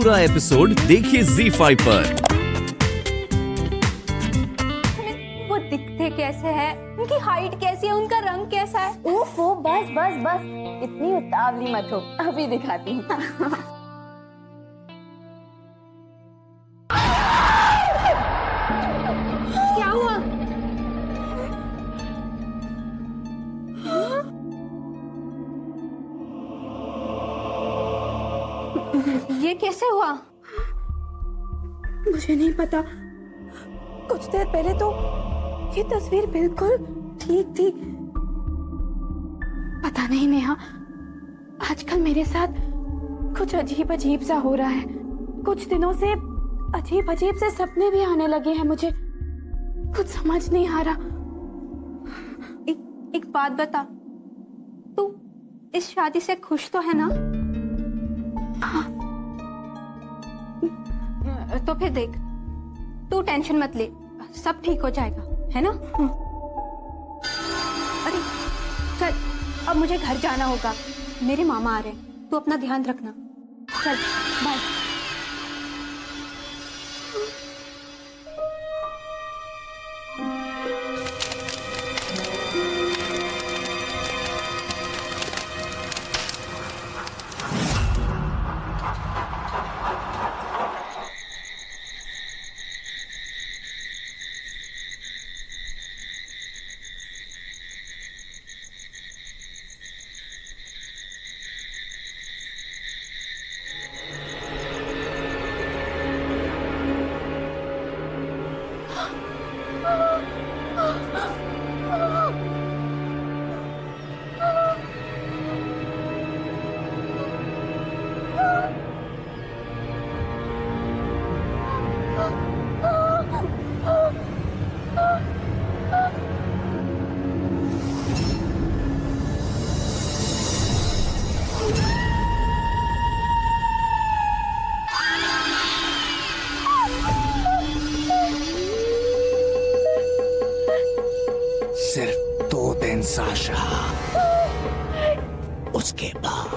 पूरा एपिसोड देखिए ZEE5 पर। वो दिखते कैसे हैं? उनकी हाइट कैसी है? उनका रंग कैसा है? उफ, वो बस बस बस, इतनी उतावली मत हो, अभी दिखाती हूँ। क्या हुआ? ये कैसे हुआ? मुझे नहीं पता। कुछ देर पहले तो ये तस्वीर बिल्कुल ठीक थी। पता नहीं नेहा, आजकल मेरे साथ कुछ अजीब अजीब सा हो रहा है। कुछ दिनों से अजीब अजीब से सपने भी आने लगे हैं मुझे। कुछ समझ नहीं आ रहा। एक बात बता, तू इस शादी से खुश तो है ना? हाँ। तो फिर देख, तू टेंशन मत ले, सब ठीक हो जाएगा, है ना? अरे चल, अब मुझे घर जाना होगा, मेरे मामा आ रहे हैं, तू अपना ध्यान रखना। चल बाय। सिर्फ 2 दिन साशा, उसके बाद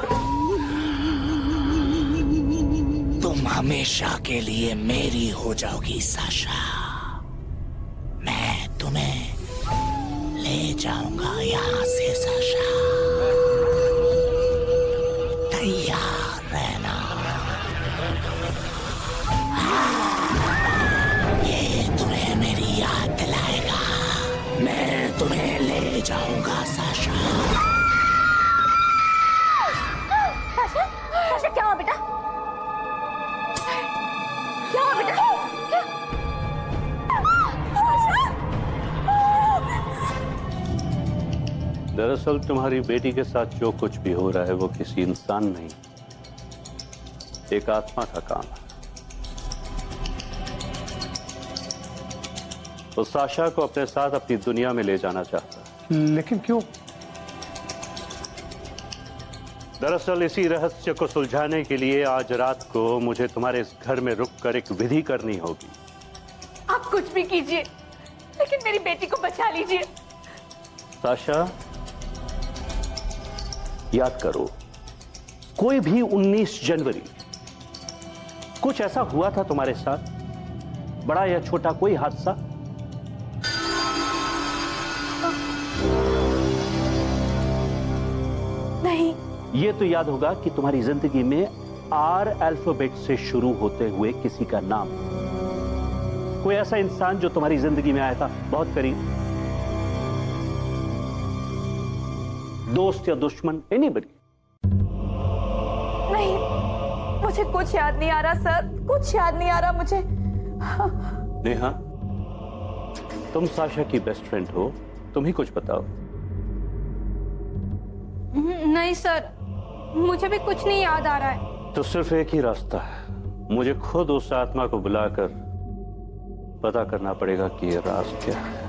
तुम हमेशा के लिए मेरी हो जाओगी साशा। मैं तुम्हें ले जाऊंगा यहाँ से साशा, तैयार रहना। ये तुम्हें मेरी याद दिलाएगा। मैं तुम्हें ले जाऊंगा साशा। साशा, साशा क्या हुआ बेटा? क्या हुआ बेटा? क्या? साशा! दरअसल तुम्हारी बेटी के साथ जो कुछ भी हो रहा है वो किसी इंसान नहीं, एक आत्मा का काम है। वो साशा को अपने साथ अपनी दुनिया में ले जाना चाहता है। लेकिन क्यों? दरअसल इसी रहस्य को सुलझाने के लिए आज रात को मुझे तुम्हारे इस घर में रुककर एक विधि करनी होगी। आप कुछ भी कीजिए, लेकिन मेरी बेटी को बचा लीजिए। साशा, याद करो, कोई भी 19 जनवरी कुछ ऐसा हुआ था तुम्हारे साथ, बड़ा या छोटा कोई हादसा? नहीं। ये तो याद होगा कि तुम्हारी जिंदगी में R अल्फाबेट से शुरू होते हुए किसी का नाम, कोई ऐसा इंसान जो तुम्हारी जिंदगी में आया था बहुत करीब, दोस्त या दुश्मन, एनीबडी? नहीं, मुझे कुछ याद नहीं आ रहा सर, कुछ याद नहीं आ रहा मुझे। नेहा, तुम साशा की बेस्ट फ्रेंड हो, तुम ही कुछ बताओ। नहीं सर, मुझे भी कुछ नहीं याद आ रहा है। तो सिर्फ एक ही रास्ता है, मुझे खुद उस आत्मा को बुलाकर पता करना पड़ेगा कि ये राज क्या है।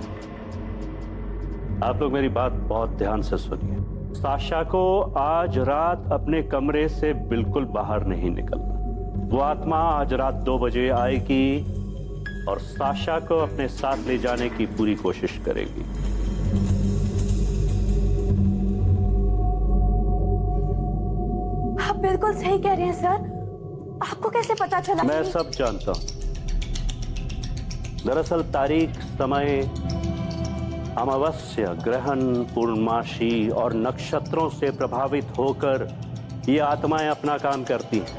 आप लोग मेरी बात बहुत ध्यान से सुनिए। साशा को आज रात अपने कमरे से बिल्कुल बाहर नहीं निकलना। वो आत्मा आज रात 2 बजे आएगी और साशा को अपने साथ ले जाने की पूरी कोशिश करेगी। आप बिल्कुल सही कह रहे हैं सर। आपको कैसे पता चला? मैं सब जानता हूं। दरअसल तारीख, समय, अमावस्या, ग्रहण, पूर्णमासी और नक्षत्रों से प्रभावित होकर ये आत्माएं अपना काम करती हैं।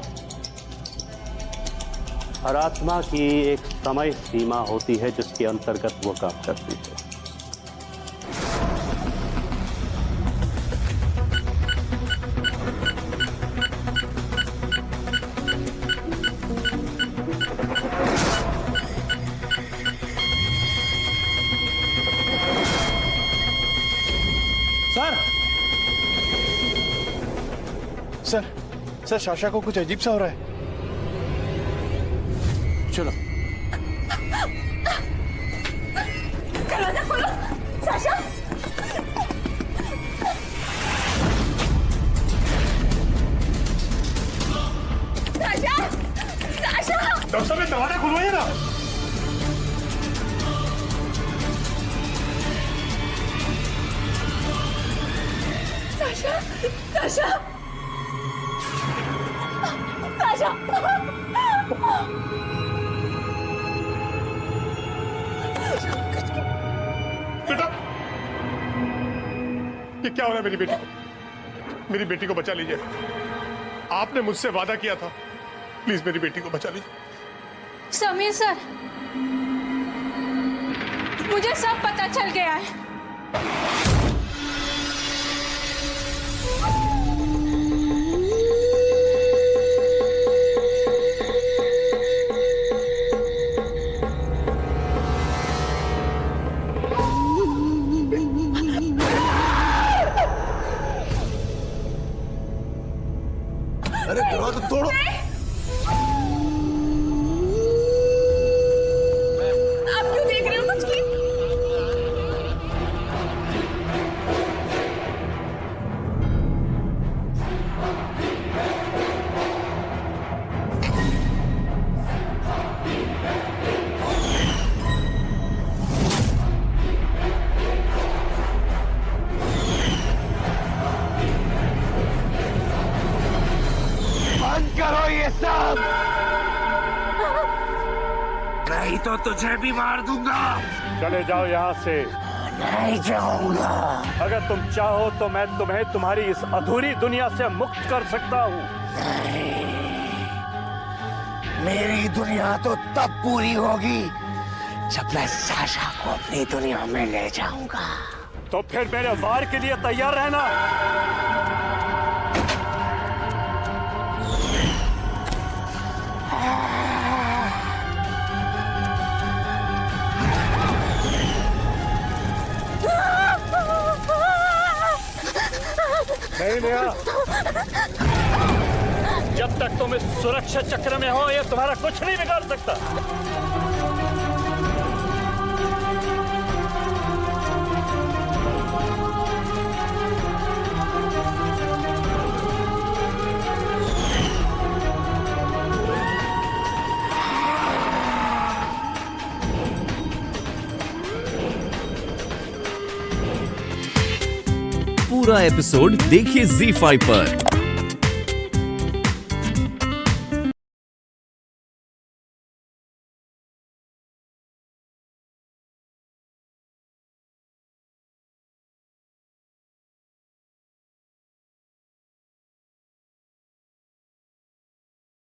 हर आत्मा की एक समय सीमा होती है जिसके अंतर्गत वो काम करती है। सर साशा को कुछ अजीब सा हो रहा है। चलो। दरवाजा खोलो, साशा। Sasha, Sasha. डॉक्टर साहब दरवाजा खुलवाइए ना। Sasha, Sasha. साशा। बेटा, ये क्या हो रहा है मेरी बेटी को? मेरी बेटी को बचा लीजिए। आपने मुझसे वादा किया था, प्लीज मेरी बेटी को बचा लीजिए। समीर सर, मुझे सब पता चल गया है। अरे दरवाजा तोड़ो। आप क्यों देख रहे हो कुछ की? करो ये सब, नहीं तो तुझे भी मार दूंगा। चले जाओ यहाँ से। नहीं जाऊंगा। अगर तुम चाहो तो मैं तुम्हें तुम्हारी इस अधूरी दुनिया से मुक्त कर सकता हूँ। मेरी दुनिया तो तब पूरी होगी जब मैं साशा को अपनी दुनिया में ले जाऊंगा। तो फिर मेरे वार के लिए तैयार रहना। नहीं नेहा, जब तक तुम इस सुरक्षा चक्र में हो ये तुम्हारा कुछ नहीं बिगाड़ सकता। पूरा एपिसोड देखिए ZEE5 पर।